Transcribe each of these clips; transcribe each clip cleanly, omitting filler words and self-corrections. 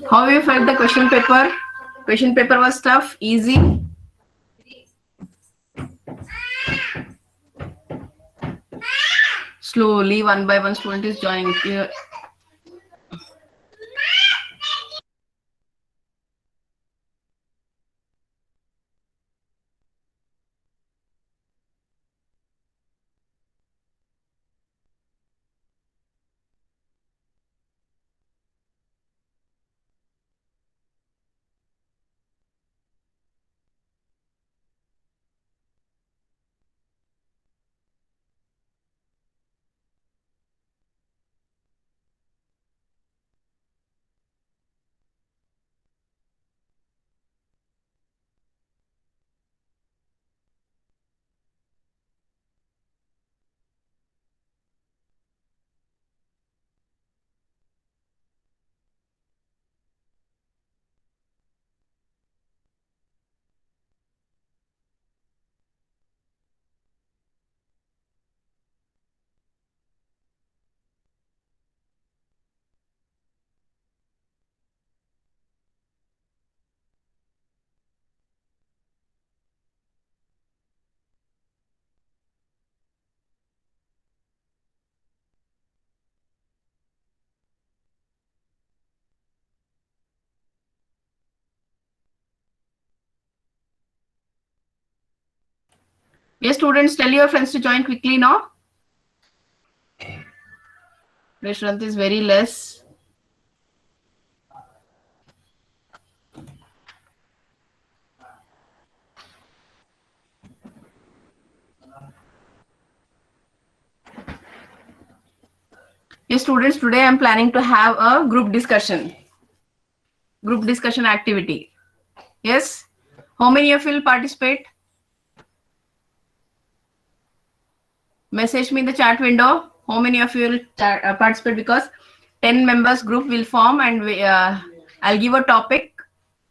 How you felt the question paper? Question paper was tough, easy. Slowly, one by one, student is joining. Yes, students, tell your friends to join quickly now. The strength is very less. Yes, students, today I am planning to have a group discussion activity. Yes, how many of you will participate? Message me in the chat window. How many of you will participate? Because 10 members group will form, and I'll give a topic.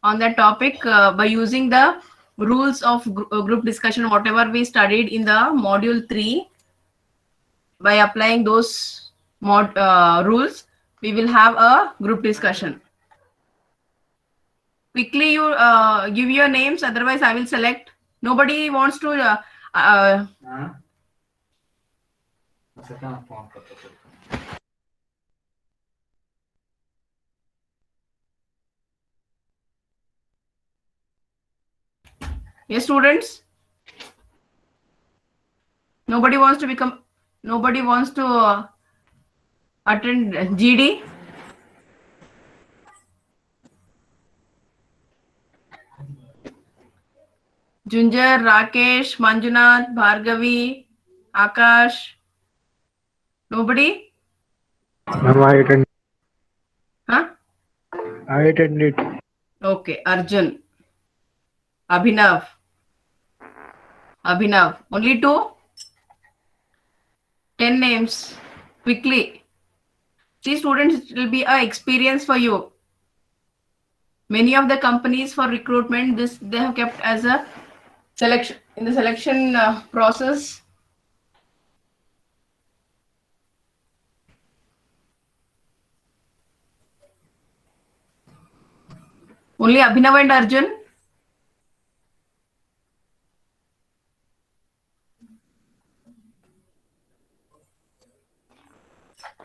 On that topic, by using the rules of group discussion, whatever we studied in the module 3, by applying those rules, we will have a group discussion. Quickly, you give your names, otherwise I will select. Nobody wants to yes, students. Nobody wants to attend GD. Junjar, Rakesh, Manjunath, Bhargavi, Akash. Nobody? Ma'am, I attend. Huh? I attended. Okay. Arjun, Abhinav. Only two? 10 names. Quickly. See, students, it will be a experience for you. Many of the companies for recruitment, this they have kept as a selection in the selection process. Only Abhinav and Arjun.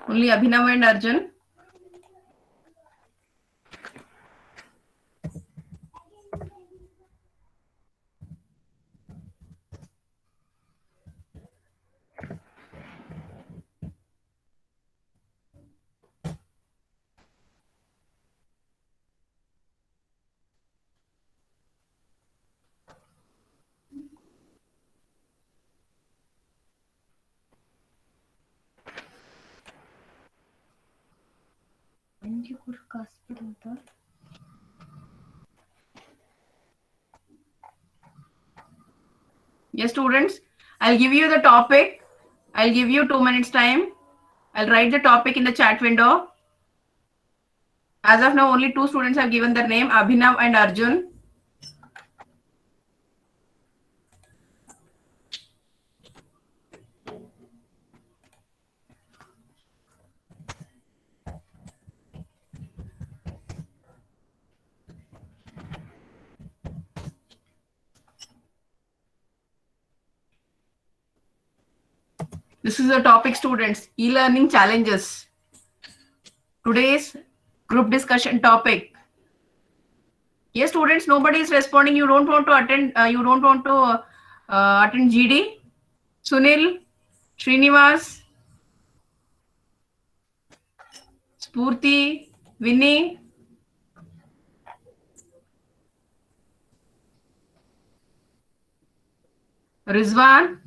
Only Abhinav and Arjun. Yes, students, I'll give you the topic. I'll give you 2 minutes time. I'll write the topic in the chat window. As of now, only two students have given their name, Abhinav and Arjun. This is the topic, students. E-learning challenges. Today's group discussion topic. Yes, students, nobody is responding. You don't want to attend. You don't want to attend GD. Sunil, Srinivas, Spurti, Vinny. Rizwan.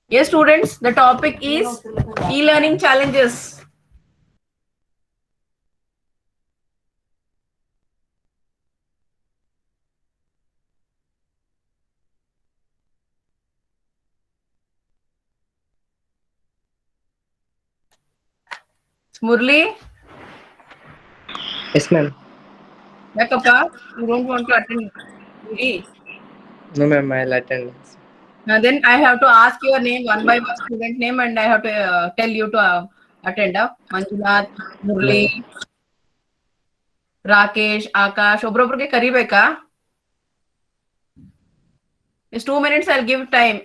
Yes, students, the topic is e-learning challenges. Murli, Yes, ma'am. Yakapa, you don't want to attend GD. No, ma'am. I'll attend. Now then I have to ask your name one by one, student name, and I have to tell you to attend. Manjunath, Murli, No. Rakesh, Akash, ಒಬ್ರೊಬ್ರಿಗೆ ಕರಿಬೇಕಾ? It's 2 minutes, I'll give time.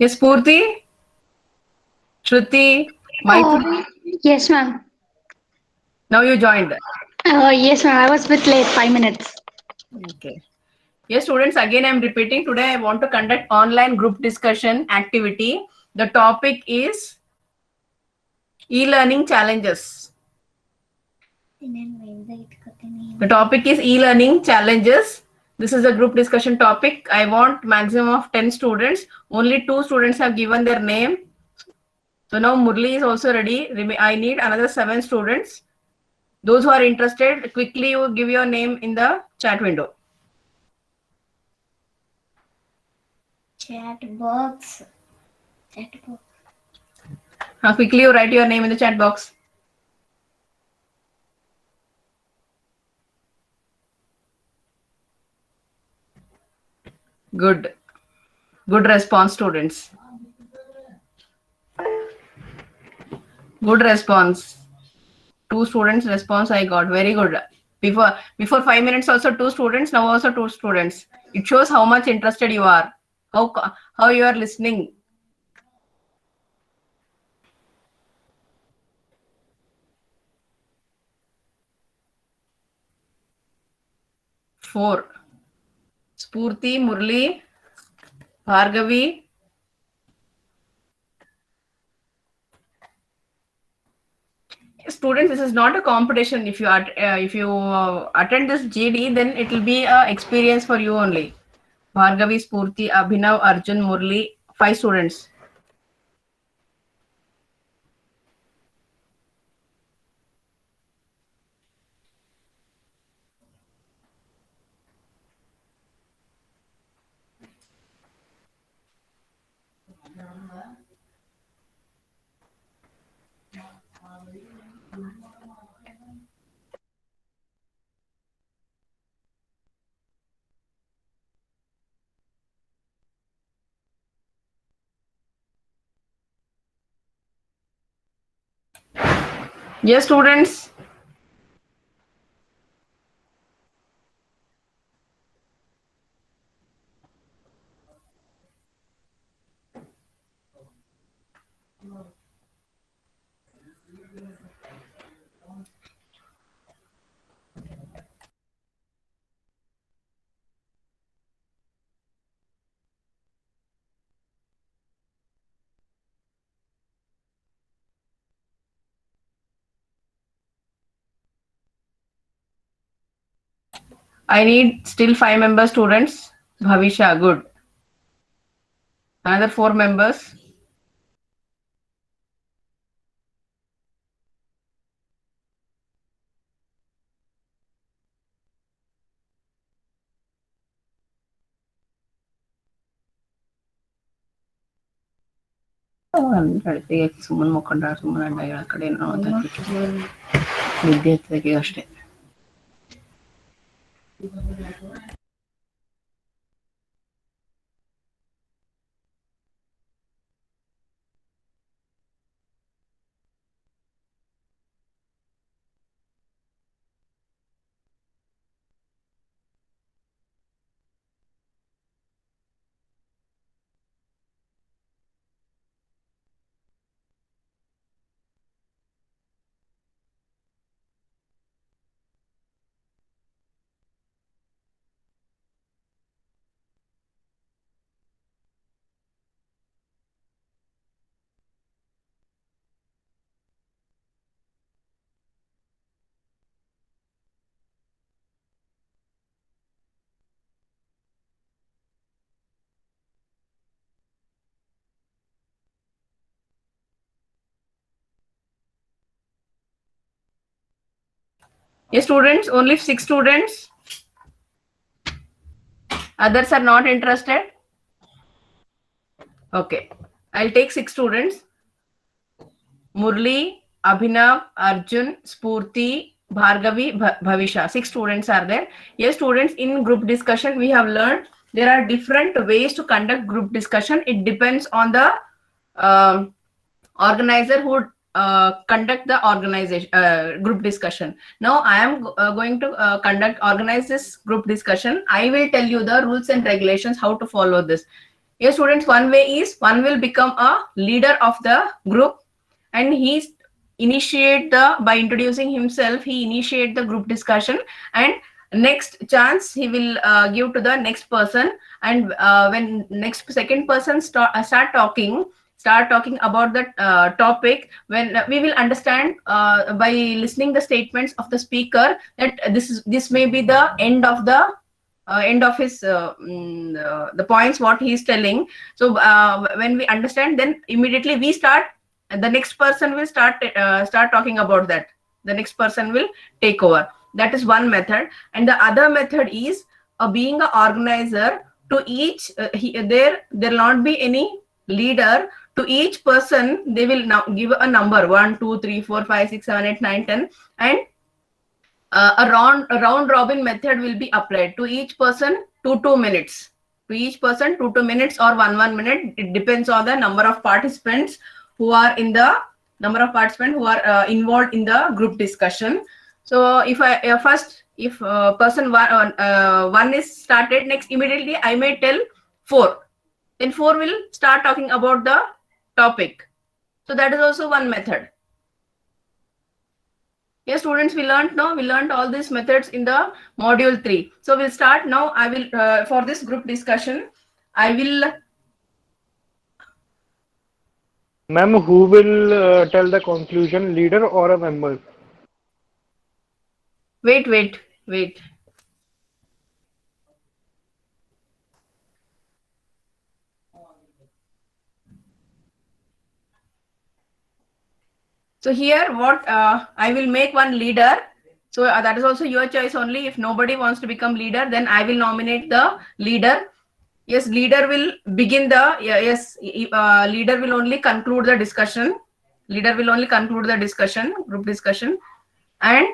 Yes, Purti, Shruti, Maitri. Yes, ma'am. Now you joined. Yes, ma'am. I was a bit late, 5 minutes. Okay. Yes, students, again I'm repeating. Today I want to conduct online group discussion activity. The topic is e-learning challenges. The topic is e-learning challenges. This is a group discussion topic. I want maximum of 10 students. Only 2 students have given their name. So now Murli is also ready. I need another 7 students. Those who are interested, quickly you give your name in the chat window. Chat box. Quickly you write your name in the chat box. Good. Good response, students. Good response. 2 students response I got. Very good. Before 5 minutes also 2 students. Now also 2 students. It shows how much interested you are. How you are listening. Four. Spurti, Murli, Bhargavi. Students, this is not a competition. If you attend this GD, then it will be a experience for you only. Bhargavi, Spurti, Abhinav, Arjun, Murli, 5 students. Yes, students. I need still 5 members, students. Bhavisha, good. Another 4 members. ಸುಮ್ಮನೆ ಮುಖಂಡ ಸುಮ್ಮನೆ ಅಡ್ಡ ಹೇಳ ಕಡೆ ವಿದ್ಯಾರ್ಥಿಗೆ ಅಷ್ಟೇ. Yes, students, only 6 students. Others are not interested. Okay, I'll take 6 students. Murli, Abhinav, Arjun, Spurti, Bhargavi, Bhavisha. 6 students are there. Yes, students, in group discussion, we have learned there are different ways to conduct group discussion. It depends on the organizer who conduct the organization group discussion. Now I am going to organize this group discussion. I will tell you the rules and regulations how to follow this. Yes, students, one way is one will become a leader of the group, and he initiate by introducing himself, he initiate the group discussion, and next chance he will give to the next person, and when second person start talking about the topic, when we will understand by listening the statements of the speaker that this may be the end of his the points what he is telling. So when we understand, then immediately we start, and the next person will start talking about that. The next person will take over. That is one method. And the other method is being an organizer. To each there will not be any leader. To each person they will now give a number 1, 2, 3, 4, 5, 6, 7, 8, 9, 10, and a round robin method will be applied. To each person 2 minutes. To each person 2 minutes or 1 minute. It depends on the number of participants who are involved in the group discussion. So if person one is started, next immediately I may tell 4. Then 4 will start talking about the topic. So that is also one method. Yes, students, we learned all these methods in the module 3. So we'll start now. I will for this group discussion, I will. Ma'am, who will tell the conclusion, leader or a member? Wait. So here what I will make one leader. So that is also your choice only. If nobody wants to become leader, then I will nominate the leader. Yes, leader will begin the, leader will only conclude the discussion. Leader will only conclude the discussion, group discussion. And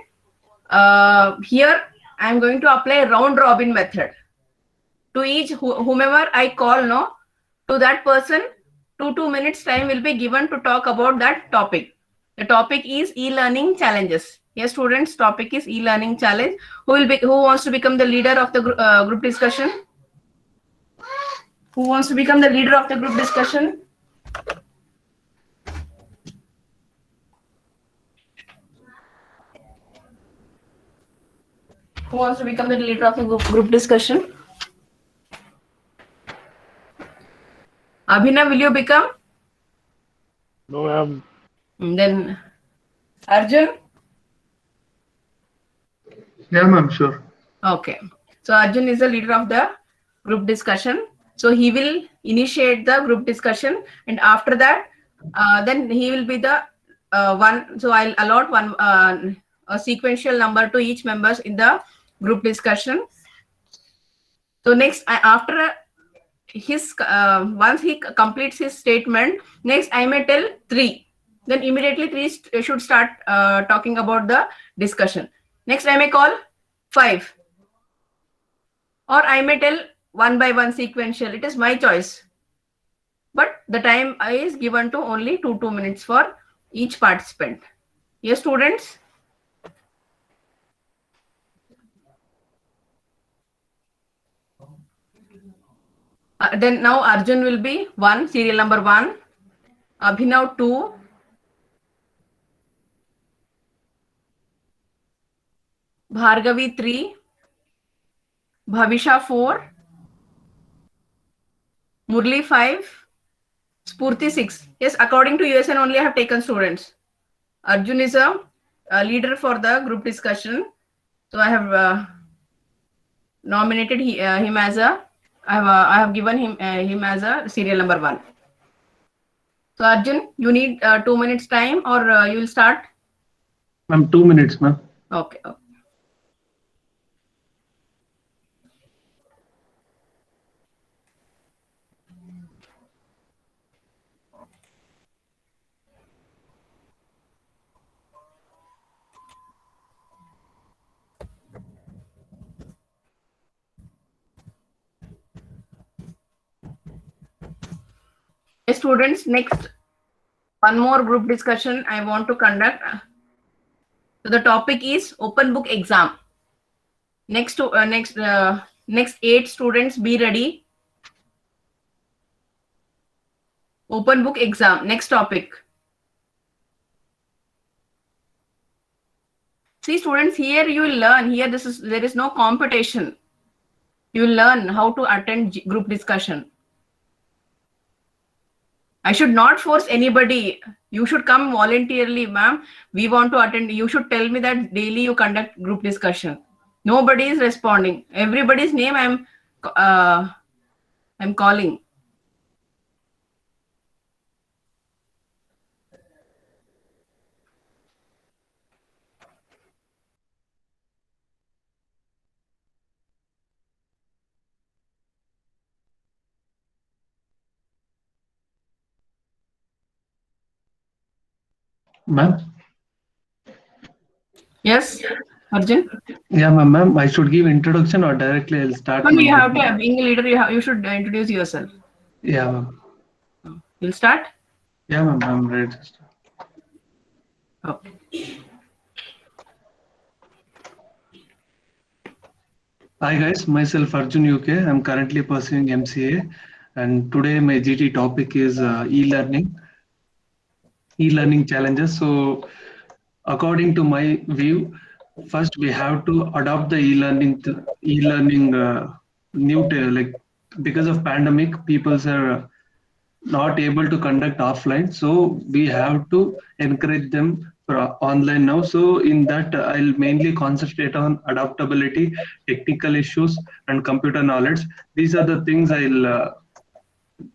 here I am going to apply round robin method. To each whomever I call, no, to that person, 2 minutes time will be given to talk about that topic. The topic is e-learning challenges. Yes, students, topic is e-learning challenge. Who wants to become the leader of the group discussion? Who wants to become the leader of the group discussion? Who wants to become the leader of the group discussion? Abhinav, will you become? No, ma'am. Then Arjun? Yeah, ma'am, sure. Okay. So Arjun is the leader of the group discussion. So he will initiate the group discussion, and after that, then he will be the one. So I'll allot one a sequential number to each members in the group discussion. So next, after his once he completes his statement, next I may tell 3. Then immediately 3 should start talking about the discussion. Next I may call 5. Or I may tell 1 by 1 sequential. It is my choice. But the time is given to only 2 minutes for each participant. Yes, students? Then now Arjun will be 1, serial number 1. Abhinav 2. Bhargavi 3. Bhavisha 4. Murli 5. Spurti 6. Yes, according to USN only I have taken students. Arjun is a leader for the group discussion. So I have nominated him as a, I have given him as a serial number 1. So Arjun, you need 2 minutes time, or you will start? Ma'am, 2 minutes, ma'am. Okay. Students, next one more group discussion I want to conduct. So the topic is open book exam. Next 8 students, be ready. Open book exam, next topic. See students, here you will learn. Here there is no competition. You will learn how to attend group discussion. I should not force anybody. You should come voluntarily, ma'am. We want to attend. You should tell me that daily you conduct group discussion. Nobody is responding. Everybody's name I'm calling. Ma'am? Yes, Arjun? Yeah, ma'am. I should give introduction or directly I'll start? No, you have to, being a leader, you should introduce yourself. Yeah, ma'am. You'll start? Yeah, ma'am. I'm ready. Okay. Hi guys, myself Arjun UK. I'm currently pursuing MCA, and today my GT topic is e-learning challenges. So according to my view, first we have to adopt the like because of pandemic, people are not able to conduct offline, so we have to encourage them for online now. So in that I'll mainly concentrate on adaptability, technical issues, and computer knowledge. These are the things I'll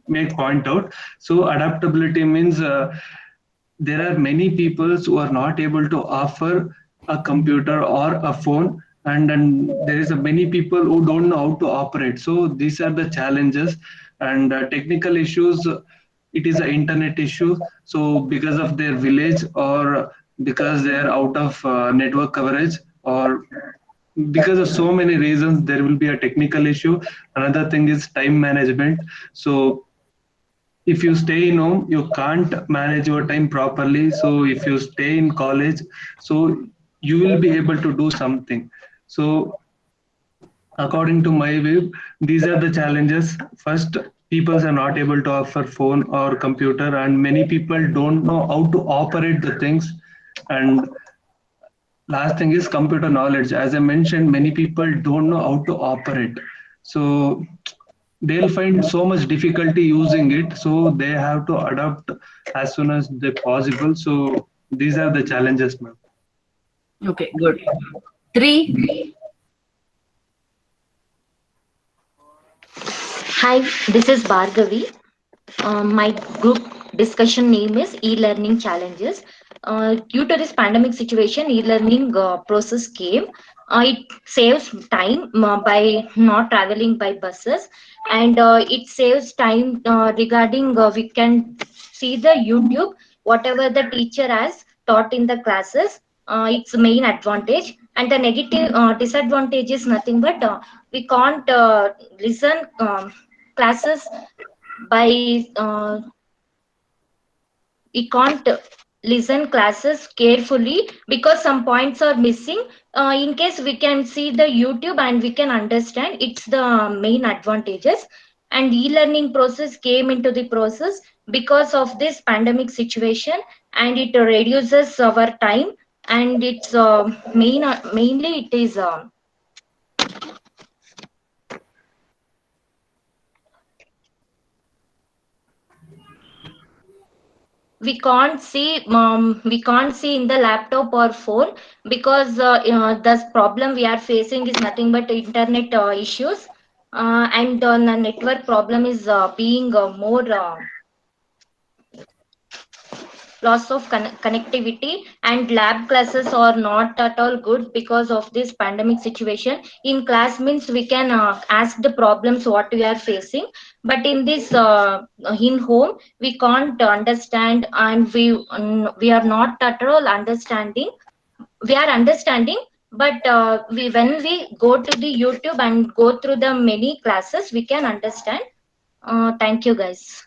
make point out. So adaptability means there are many people who are not able to offer a computer or a phone and there is a many people who don't know how to operate. So these are the challenges and technical issues. It is an internet issue. So because of their village or because they are out of network coverage or because of so many reasons, there will be a technical issue. Another thing is time management. So if you stay in home, you can't manage your time properly. So if you stay in college, so you will be able to do something. So according to my view, these are the challenges. First, people are not able to offer phone or computer, and many people don't know how to operate the things. And last thing is computer knowledge. As I mentioned, many people don't know how to operate. So they'll find so much difficulty using it. So they have to adapt as soon as they possible. So these are the challenges, ma'am. Okay, good. 3. Hi, this is Bhargavi. My group discussion name is e-learning challenges. Due to this pandemic situation, e-learning process came. It saves time by not traveling by buses, and it saves time regarding we can see the YouTube whatever the teacher has taught in the classes. Its main advantage, and the negative disadvantage is nothing but we can't listen classes by we can't listen classes carefully because some points are missing. In case we can see the YouTube and we can understand, it's the main advantages. And e-learning process came into the process because of this pandemic situation, and it reduces our time, and it's mainly it is we can't see in the laptop or phone because the problem we are facing is nothing but internet issues, and the network problem is being more loss of connectivity, and lab classes are not at all good because of this pandemic situation. In class means we can ask the problems what we are facing, but in this in home we can't understand, and we are not at all understanding. We are understanding, but we when we go to the YouTube and go through the many classes we can understand. Thank you guys.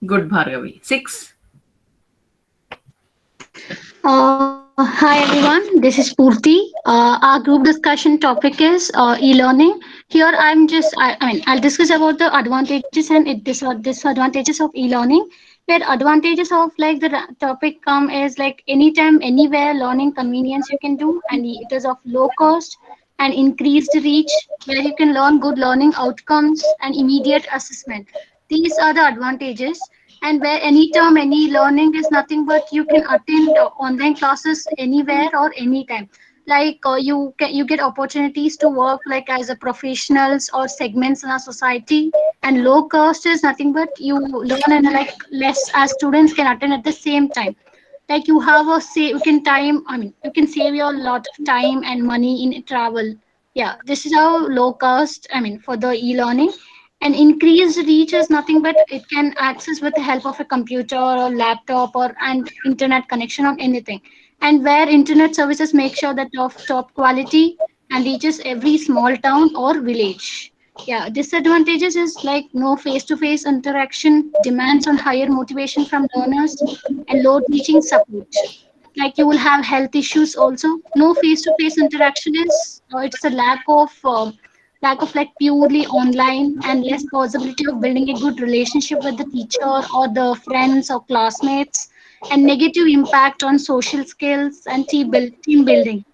Good, Bhargavi. 6. Hi everyone, this is Purti. Our group discussion topic is e-learning. Here I'll discuss about the advantages and disadvantages of e-learning. Where advantages of like the topic come is like anytime, anywhere learning convenience you can do, and it is of low cost and increased reach, where you can learn good learning outcomes and immediate assessment. These are the advantages, and where any term any learning is nothing but you can attend online classes anywhere or anytime, like you get opportunities to work like as a professionals or segments in our society, and low cost is nothing but you learn and like less as students can attend at the same time, like you have a say you can time you can save your lot of time and money in travel. Yeah, this is how low cost for the e-learning. And increased reach is nothing but it can access with the help of a computer or laptop or and internet connection on anything, and where internet services make sure that of top quality and reaches every small town or village. Yeah, disadvantages is like no face-to-face interaction, demands on higher motivation from learners, and low teaching support. Like you will have health issues also. No face-to-face interaction is it's a lack of like purely online and less possibility of building a good relationship with the teacher or the friends or classmates, and negative impact on social skills and team building,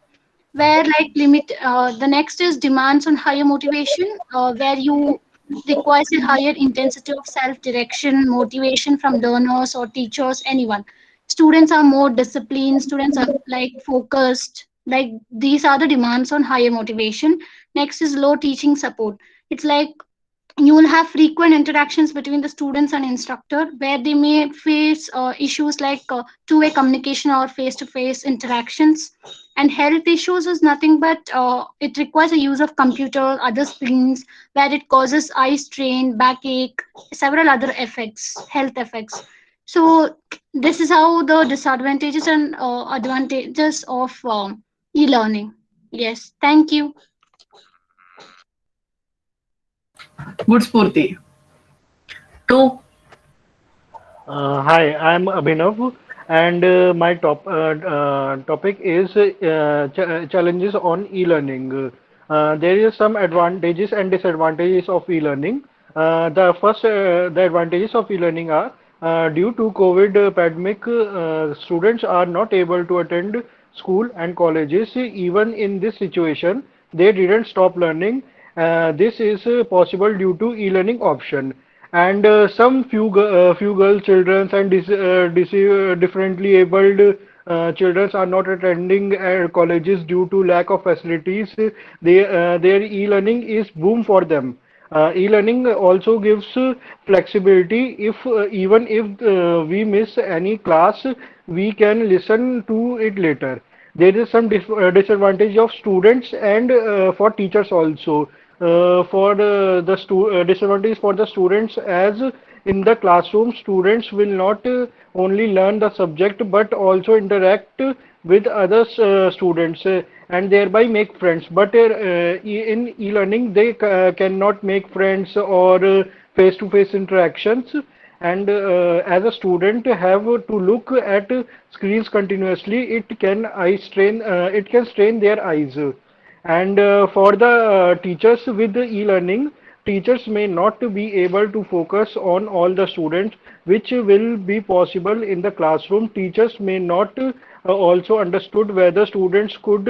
where like limit the next is demands on higher motivation, where you requires a higher intensity of self direction motivation from learners or teachers, anyone. Students are more disciplined, students are like focused, like these are the demands on higher motivation. Next is low teaching support. It's like you will have frequent interactions between the students and instructor, where they may face issues like two-way communication or face-to-face interactions. And health issues is nothing but it requires a use of computer, other screens, where it causes eye strain, backache, several other effects, health effects. So this is how the disadvantages and advantages of e-learning. Yes, thank you. Good, Spurti. 2. Hi, I'm Abhinav, and my topic is challenges on e-learning. There is some advantages and disadvantages of e-learning. The advantages of e-learning are due to COVID pandemic, students are not able to attend school and colleges. Even in this situation, they didn't stop learning. This is possible due to e-learning option, and some few girl children and differently abled children are not attending colleges due to lack of facilities. Their e-learning is boom for them. E-learning also gives flexibility. If even if we miss any class, we can listen to it later. There is some disadvantage of students and for teachers also. For the disadvantage for the students, as in the classroom, students will not only learn the subject but also interact with other students and thereby make friends. But in e-learning, they cannot make friends or face-to-face interactions. And as a student have to look at screens continuously, it can strain their eyes. And for the teachers with the e-learning, teachers may not be able to focus on all the students, which will be possible in the classroom. Teachers may not also understood whether students could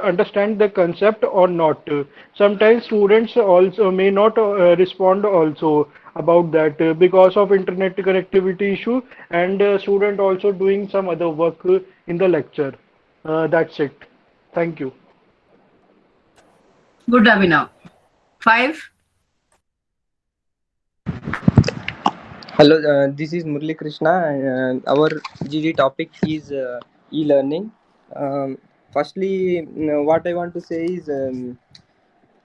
understand the concept or not. Sometimes students also may not respond also about that because of internet connectivity issue, and student also doing some other work in the lecture. That's it. Thank you. Good, Abhinav. 5. Hello, this is Murli Krishna, and our GD topic is e-learning. Firstly, what I want to say is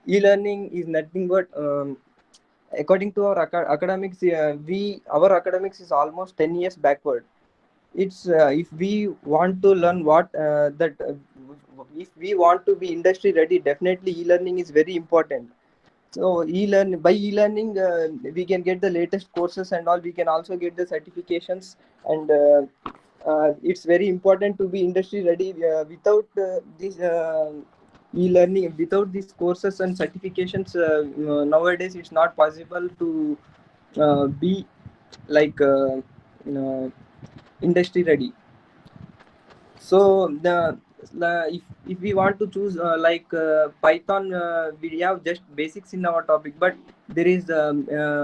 e-learning is nothing but according to our academics, our academics is almost 10 years backward. It's if we want to learn if we want to be industry ready, definitely e-learning is very important. So by e-learning, we can get the latest courses and all. We can also get the certifications, and it's very important to be industry ready. Without this e-learning, without these courses and certifications, nowadays it's not possible to be like industry ready. So if we want to choose Python, we have just basics in our topic, but there is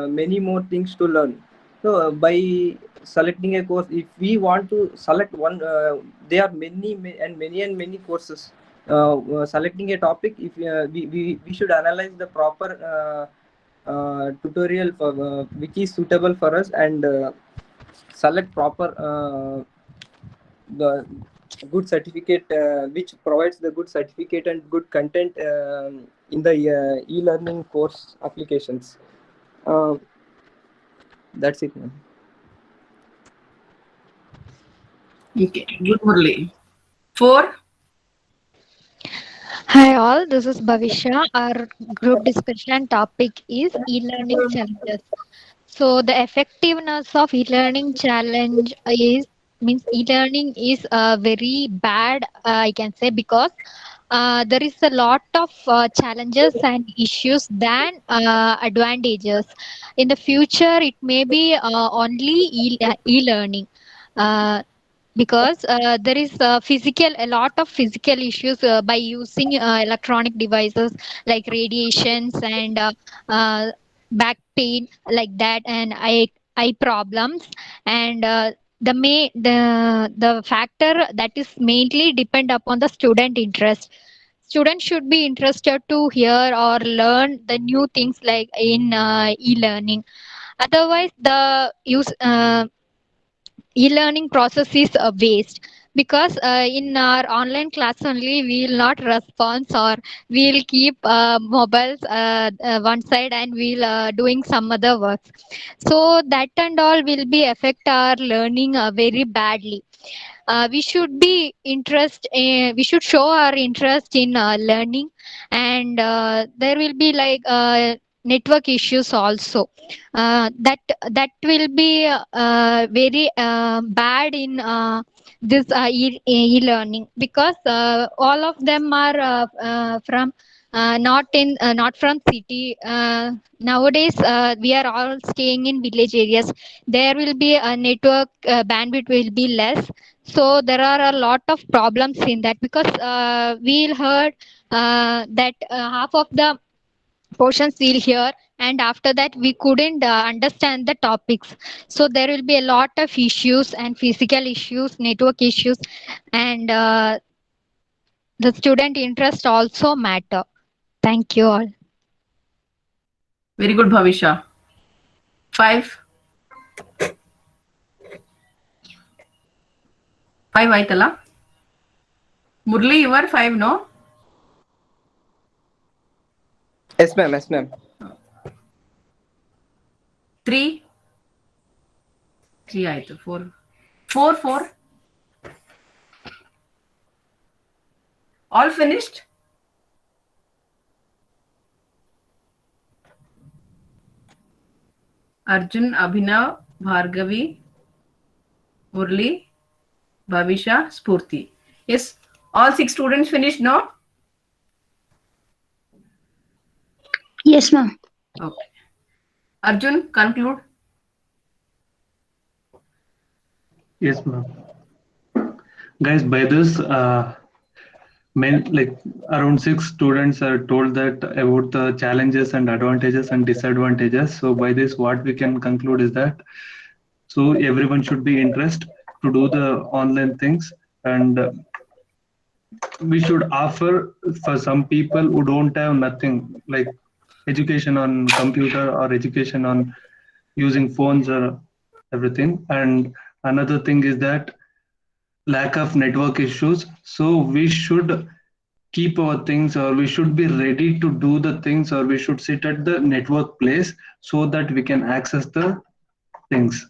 many more things to learn. So by selecting a course, if we want to select one, there are many courses. Selecting a topic, if we should analyze the proper tutorial for which is suitable for us, and select proper the good certificate which provides the good certificate and good content in the e-learning course applications. That's it, man. Okay. Good, Murli. 4. Hi all, this is Bhavisha. Our group discussion topic is e-learning challenges. So the effectiveness of e-learning challenge is means e-learning is very bad, I can say, because there is a lot of challenges and issues than advantages. In the future, it may be only e-learning. Because there is a lot of physical issues by using electronic devices like radiations and back pain like that, and eye problems, and the factor that is mainly depend upon the student interest. students should be interested to hear or learn the new things like in e-learning. Otherwise, the e-learning process is a waste, because in our online class only we will not respond, or we'll keep mobiles one side and we'll doing some other works. So that and all will be affect our learning very badly. We should be we should show our interest in learning, and there will be like network issues also, that will be very bad in this e-learning, because all of them are not from city. Nowadays we are all staying in village areas. There will be a network bandwidth will be less, so there are a lot of problems in that, because we'll heard that half of the portions we'll hear, and after that we couldn't understand the topics. So there will be a lot of issues, and physical issues, network issues, and the student interest also matter. Thank you all. Very good, Bhavisha. 5. 5 ಆಯ್ತಲ್ಲ? Murli, you are 5, no? Yes, ma'am. Yes, ma'am. 3. 3 ಆಯ್ತು. 4. 4. All finished? Arjun, Abhinav, Bhargavi, Murli, Bhavisha, Spurti. Yes, all 6 students finished, no? Yes, ma'am. Okay. Arjun, conclude. Yes, ma'am. Guys, by this, like around 6 students are told that about the challenges and advantages and disadvantages. So by this, what we can conclude is that so everyone should be interested to do the online things, and we should offer for some people who don't have nothing, like education on computer or education on using phones or everything. And another thing is that lack of network issues. So we should keep our things, or we should be ready to do the things, or we should sit at the network place so that we can access the things.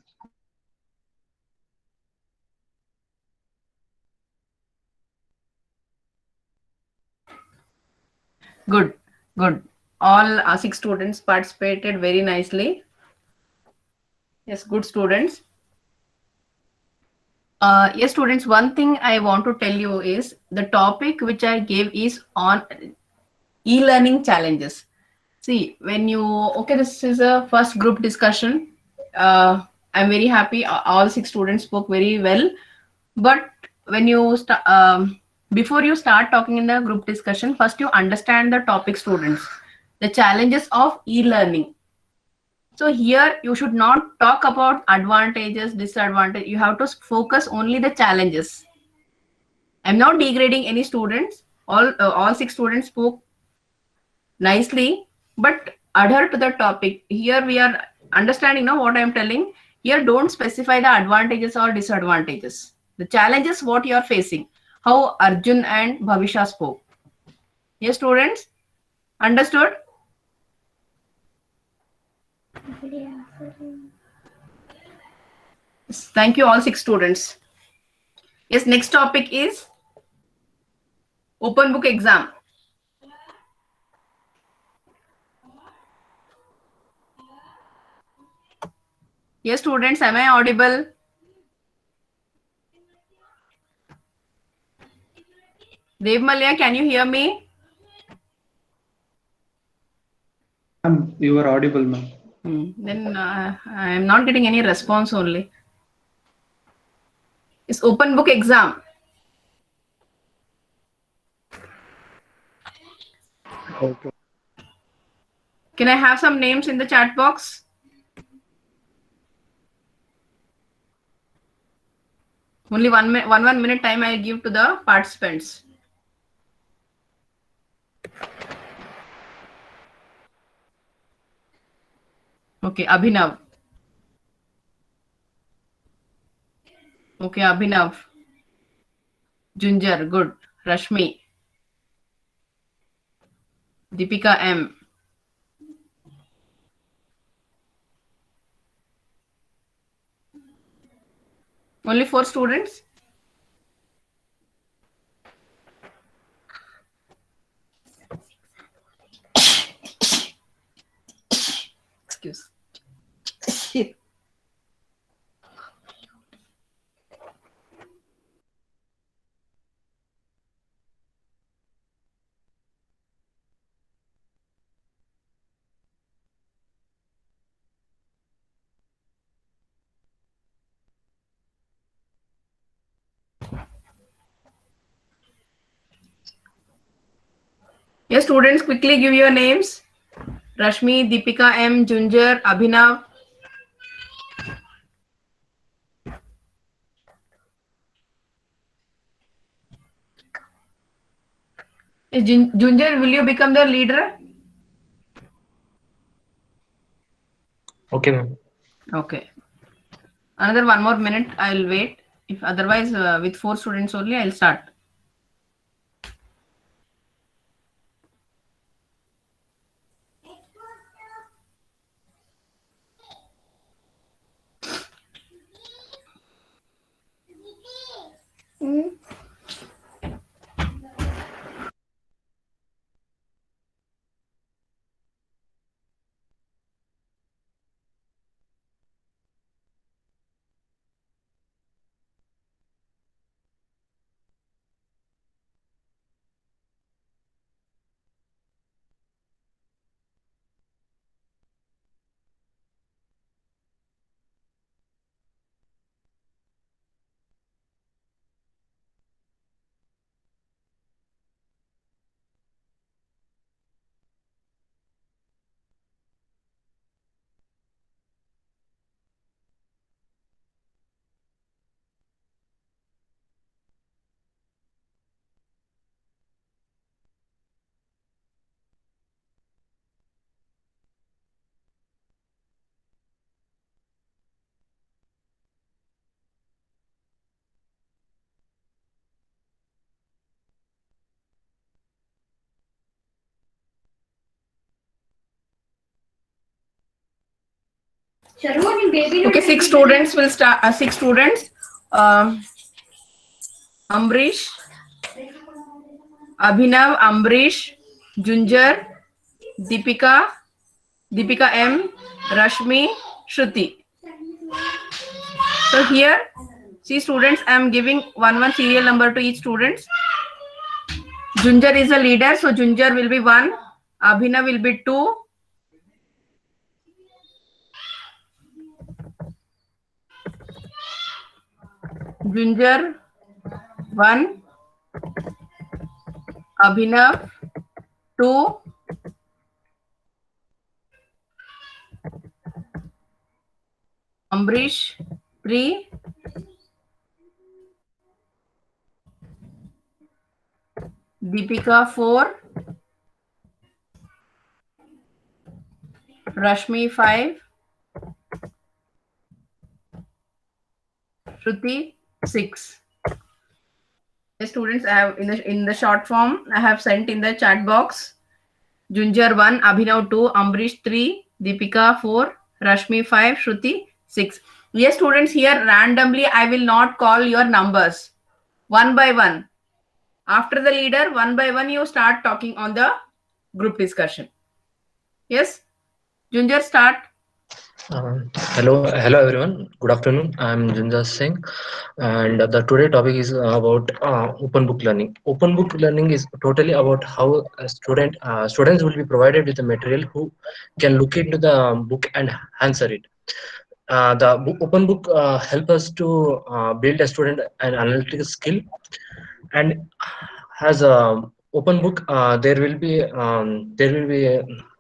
Good. All 6 students participated very nicely. Yes, good students. Yes, students, one thing I want to tell you is the topic which I gave is on e-learning challenges. See, when you, okay, this is a first group discussion. I'm very happy. All 6 students spoke very well. But when you before you start talking in the group discussion, first you understand the topic, students, the challenges of e-learning. So here you should not talk about advantages, disadvantages. You have to focus only the challenges. I'm not degrading any students. All 6 students spoke nicely, but adhere to the topic. Here we are understanding now what I'm telling. Here don't specify the advantages or disadvantages. The challenges what you are facing. How Arjun and Bhavisha spoke. Yes, students? Understood? Yes, thank you all 6 students. Yes, next topic is open book exam. Yes, students, am I audible? Dev Malya, can you hear me? You are audible, ma'am. Then I am not getting any response only. It's open book exam. Okay. Can I have some names in the chat box? Only one minute time I give to the participants. Okay, Abhinav. Okay, Abhinav. Junjar, good. Rashmi. Deepika M. Only 4 students? Excuse. Yes, students, quickly give your names. Rashmi, Deepika M, Junjar, Abhinav. Junjar, will you become the leader? Okay, ma'am. Okay. Another 1 more minute, I'll wait. If otherwise, with 4 students only, I'll start. Okay, 6 students will start. 6 students. Ambrish, Abhinav, Ambrish, Junjar, Deepika, Deepika M, Rashmi, Shruti. So here, see students, I am giving one serial number to each student. Junjar is a leader, so Junjar will be 1. Abhinav will be 2. Junjar 1. Abhinav 2. Ambrish 3. Deepika 4. Rashmi 5. Shruti 6. The students, I have in the short form, I have sent in the chat box. Junjar 1, Abhinav 2, Ambrish 3, Deepika 4, Rashmi 5, Shruti 6. Yes, students, here randomly I will not call your numbers. One by one. After the leader, one by one you start talking on the group discussion. Yes? Junjar, start. Hello everyone. Good afternoon. I'm Junja Singh, and the today topic is about open book learning. Open book learning is totally about how a students will be provided with the material who can look into the book and answer it. Open book help us to build a student an analytical skill, and as a open book there will be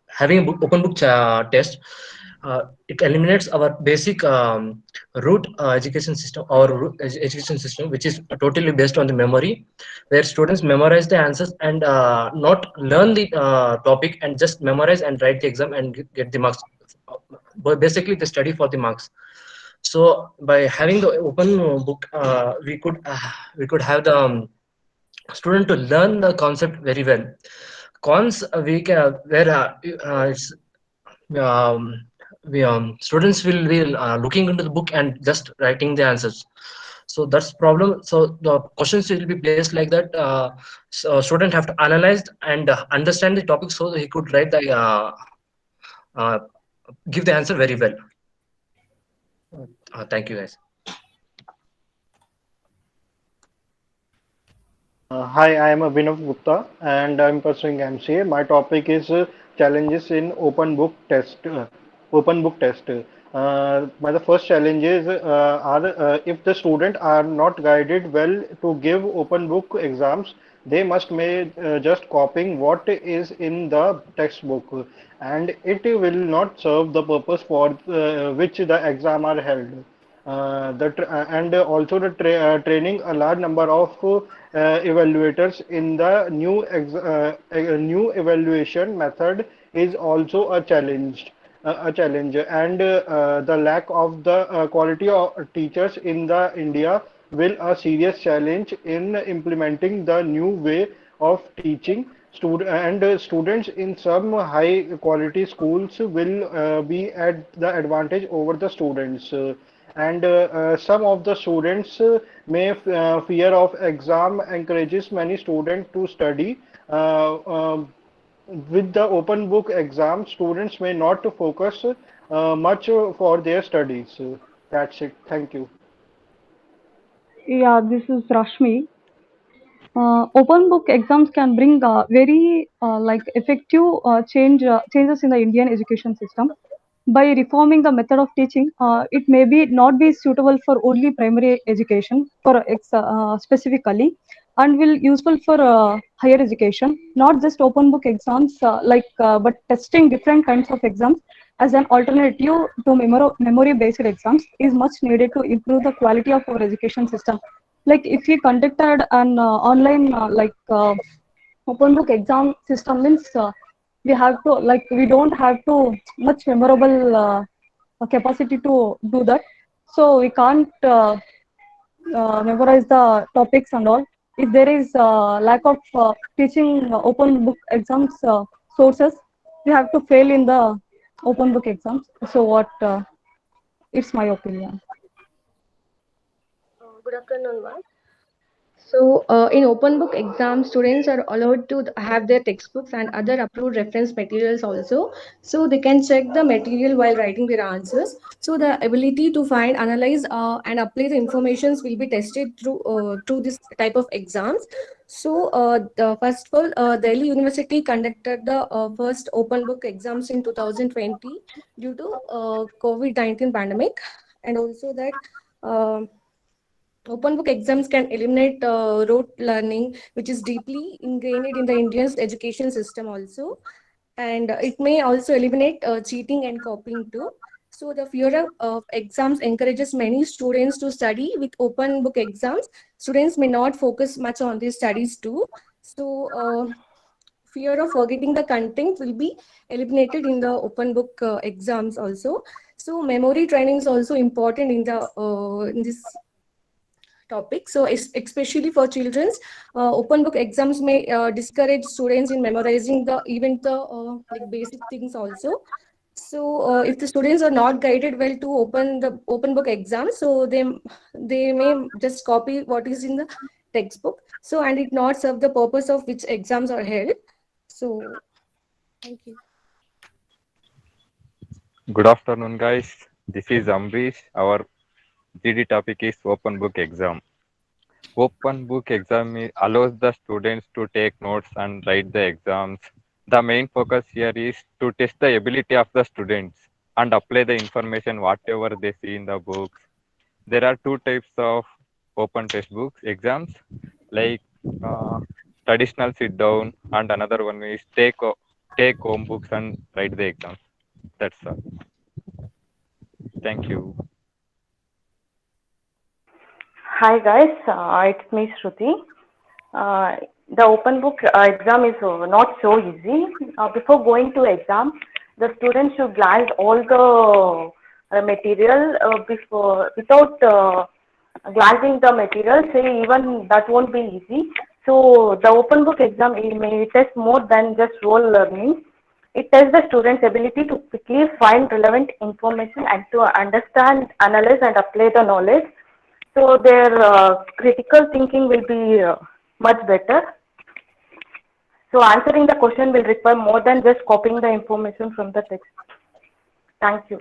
having a open book test. It eliminates our basic root education system, education system, which is totally based on the memory, where students memorize the answers and not learn the topic and just memorize and write the exam and get the marks. basically they study for the marks. So by having the open book, we could have the student to learn the concept very well. Cons we can where it's we students will be looking into the book and just writing the answers. So that's problem. So the questions will be placed like that. So student have to analyze and understand the topic so he could write the uh, give the answer very well. Thank you guys. Hi, I am Abhinav Gupta and I'm pursuing MCA. My topic is challenges in open book test. Open book test. My the first challenges are if the student are not guided well to give open book exams, they must may just copying what is in the textbook, and it will not serve the purpose for which the exam are held. And also the training a large number of evaluators in the new evaluation method is also a challenge, and the lack of the quality of teachers in the India will a serious challenge in implementing the new way of teaching. Students in some high quality schools will be at the advantage over the students. And some of the students may fear of exam encourages many students to study. With the open book exam, students may not to focus much for their studies. That's it. Thank you. Yeah, this is Rashmi. Open book exams can bring very like effective changes in the Indian education system. By reforming the method of teaching, it may be not be suitable for only primary education specifically, and will useful for higher education. Not just open book exams, but testing different kinds of exams as an alternative to memory-based exams is much needed to improve the quality of our education system. Like if we conducted an online open book exam system means we have to like we don't have to much memorable capacity to do that, so we can't memorize the topics and all. If there is lack of teaching open book exams sources, we have to fail in the open book exams. So what it's my opinion. Good afternoon, ma'am. So, in open book exams, students are allowed to have their textbooks and other approved reference materials also. So, they can check the material while writing their answers. So, the ability to find, analyze, and apply the informations will be tested through this type of exams. So, first of all, Delhi University conducted the first open book exams in 2020 due to COVID-19 pandemic, and also that. Open book exams can eliminate rote learning, which is deeply ingrained in the Indian education system also. And it may also eliminate cheating and copying too. So the fear of exams encourages many students to study with open book exams. Students may not focus much on their studies too. So fear of forgetting the content will be eliminated in the open book exams also. So memory training is also important in this topic. So especially for children's, open book exams may discourage students in memorizing the like basic things also. So if the students are not guided well to open the open book exams, so they may just copy what is in the textbook. So and it not serve the purpose of which exams are held. So thank you. Good afternoon, guys. This is Ambrish. Our GD topic is open book exam. Open book exam allows the students to take notes and write the exams. The main focus here is to test the ability of the students and apply the information whatever they see in the books. There are two types of open textbooks exams, like traditional sit down, and another one is take home books and write the exams. That's all. Thank you. Hi guys, it's me Shruti. The open book exam is not so easy. Before going to exam, the students should glance all the material before without glancing the material. Say even that won't be easy. So the open book exam may test more than just role learning. It tests the student's ability to quickly find relevant information and to understand, analyze, and apply the knowledge. So their critical thinking will be much better. So answering the question will require more than just copying the information from the text. Thank you.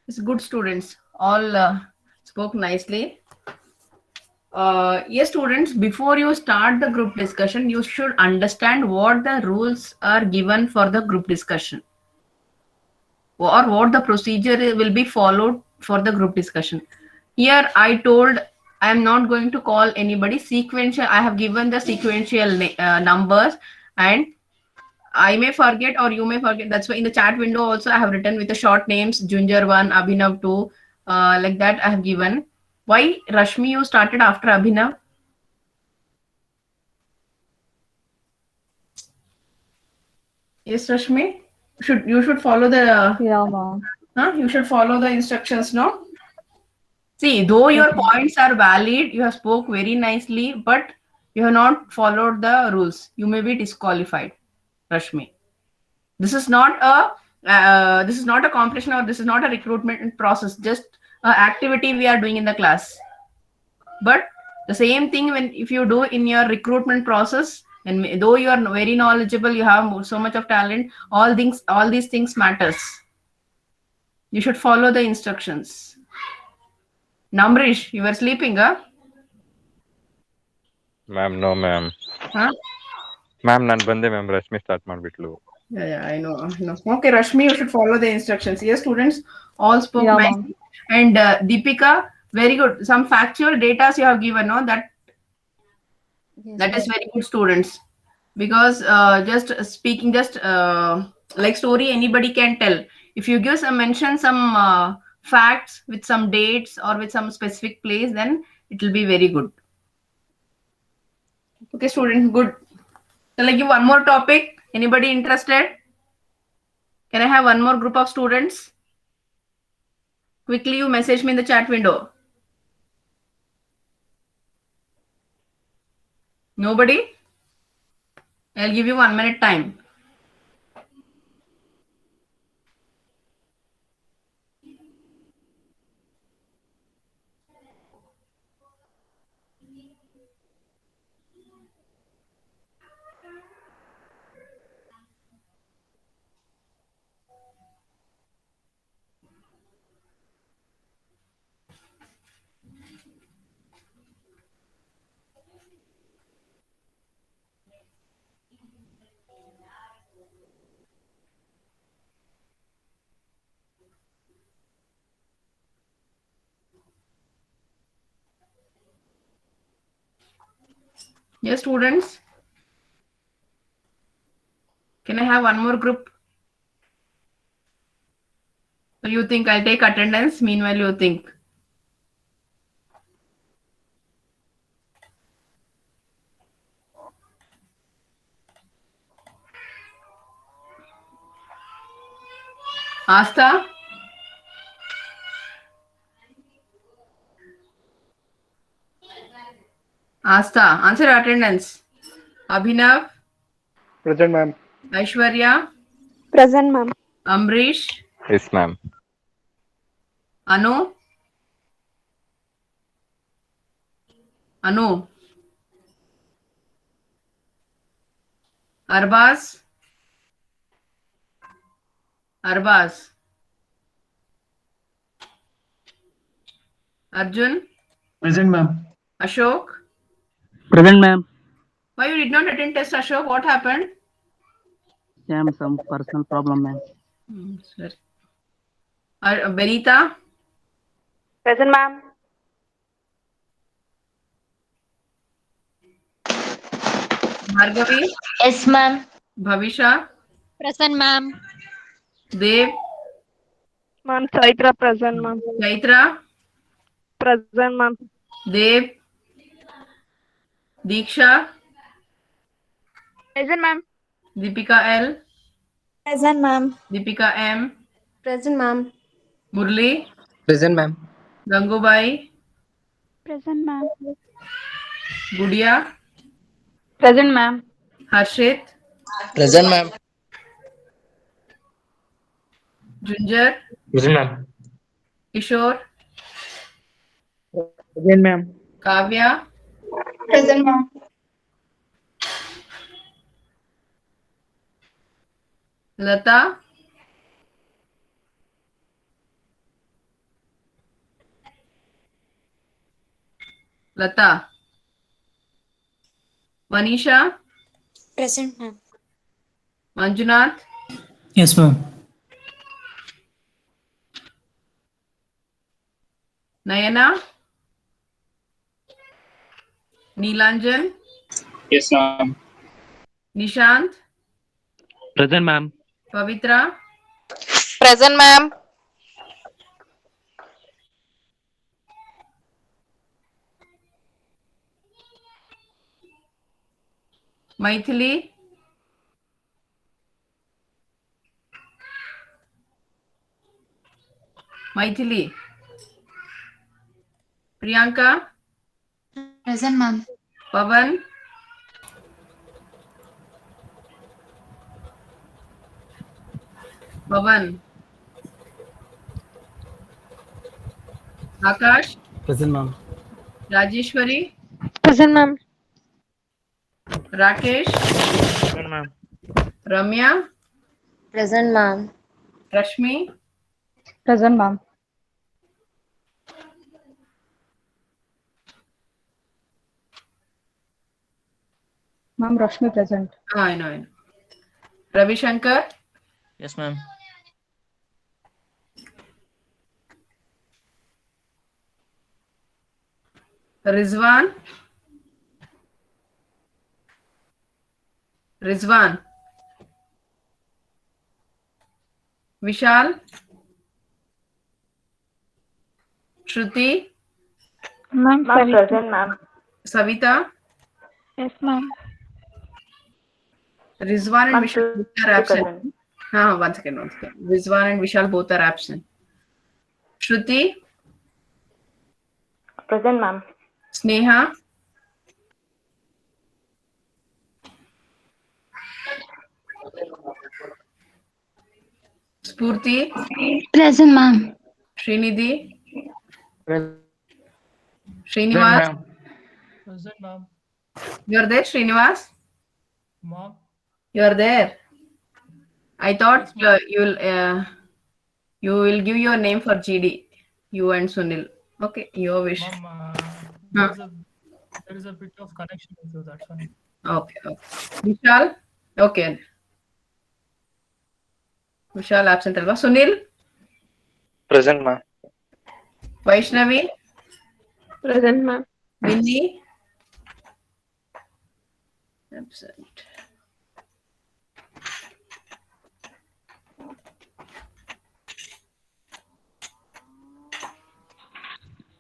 It's good students. All spoke nicely. Yes, students, before you start the group discussion, you should understand what the rules are given for the group discussion, or what the procedure will be followed for the group discussion. Here I told I am not going to call anybody sequential. I have given the sequential numbers, and I may forget or you may forget. That's why in the chat window also I have written with the short names, Junjar 1, Abhinav 2, like that I have given. Why, Rashmi, you started after Abhinav? Yes, Rashmi? You should follow the... Yeah, ma'am. You should follow the instructions, no? See, though your points are valid, you have spoke very nicely, but you have not followed the rules. You may be disqualified, Rashmi. This is not a competition, or this is not a recruitment process. Just an activity we are doing in the class. But the same thing if you do in your recruitment process, and though you are very knowledgeable, you have so much of talent, all these things matters. You should follow the instructions. Namrish, you were sleeping, huh? Ma'am, no ma'am. Huh? Ma'am, nan bande ma'am. Rashmi start ಮಾಡ್ಬಿಟ್ಲು. Yeah, I know. Okay, Rashmi, you should follow the instructions. Yes, students, all spoke nicely. And Deepika, very good. Some factual data you have given, no? That is very good, students. Because just speaking, like story, anybody can tell. If you give mention some facts with some dates or with some specific place, then it will be very good. Okay, students, good. Shall I give one more topic? Anybody interested? Can I have one more group of students? Quickly, you message me in the chat window. Nobody? I'll give you 1 minute time. Yes, students. Can I have one more group? So you think I'll take attendance? Meanwhile, you think. Asta? Asta, answer attendance. Abhinav? Present, ma'am. Aishwarya? Present, ma'am. Amrish? Yes, ma'am. Anu? Anu? Arbaz? Arbaz? Arjun? Present, ma'am. Ashok? Present, ma'am. Why you did not attend test, Ashok? What happened? Some personal problem, ma'am. Sorry. Benita? Present, ma'am. Bhargavi? Yes, ma'am. Bhavisha? Present, ma'am. Dev? Ma'am, Chaitra present, ma'am. Chaitra? Present, ma'am. Dev? Diksha, Present, ma'am. Deepika L, Present, ma'am. Deepika M, Present, ma'am. Murli, Present, ma'am. Gangubai, Present, ma'am. Gudia, Present, ma'am. Harshit, Present, ma'am. Junjar, Present, ma'am. Kishore, Present, ma'am. Kavya, Present, ma'am. Lata, Lata, Manisha, Present, ma'am. Manjunath, Yes, ma'am. Nayana, Neelanjan, Yes, ma'am. Nishant, Present, ma'am. Pavitra, Present, ma'am. Maithili, Maithili, Priyanka, Present, ma'am. Pavan, Pavan, Akash, Present, ma'am. Rajeshwari, Present, ma'am. Rakesh, Present, ma'am. Ramya, Present, ma'am. Rashmi, Present, ma'am. Ma'am, Rashmi present. I know. Ravi Shankar, Yes, ma'am. Rizwan, Vishal, Shruti, Ma'am, Ma'am, present, ma'am. Savita, Yes, ma'am. Rizwan and Ma'am, Vishal both are Shruti absent. present. One second. Rizwan and Vishal both are absent. Shruti, Present, ma'am. Sneha, Spurti, Present, ma'am. Srinidhi, Present, Srinivas. ma'am. Present, ma'am. You are there, Srinivas? Ma'am. You are there. I thought you will give your name for GD. You and Sunil. Okay, your wish. Ma'am, Huh. there is a bit of connection issue, that's why. Okay. Vishal? Okay. Vishal absent alva. Sunil? Present, ma'am. Vaishnavi? Present, ma'am. Vinny? Absent.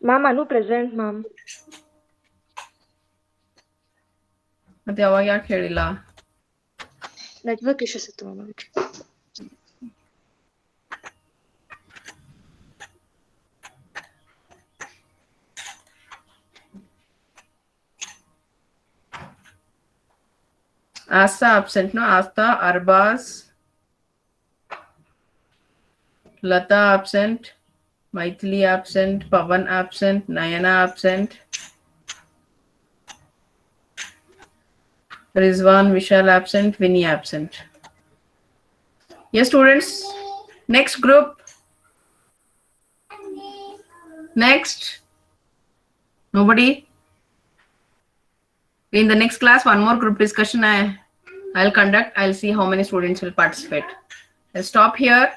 Ma'am, Anu present, ma'am. ಮತ್ತೆ ಅವಾಗ ಯಾಕೆ ಹೇಳಿಲ್ಲ? Network issues ಇತ್ತು ma'am. Asta absent, no? Asta, Arbaz, Lata absent, Maithili absent, Pavan absent, Nayana absent, Rizwan, Vishal absent, Vinny absent. Yes, students. Next group. Next. Nobody? In the next class, one more group discussion I'll conduct. I'll see how many students will participate. I'll stop here.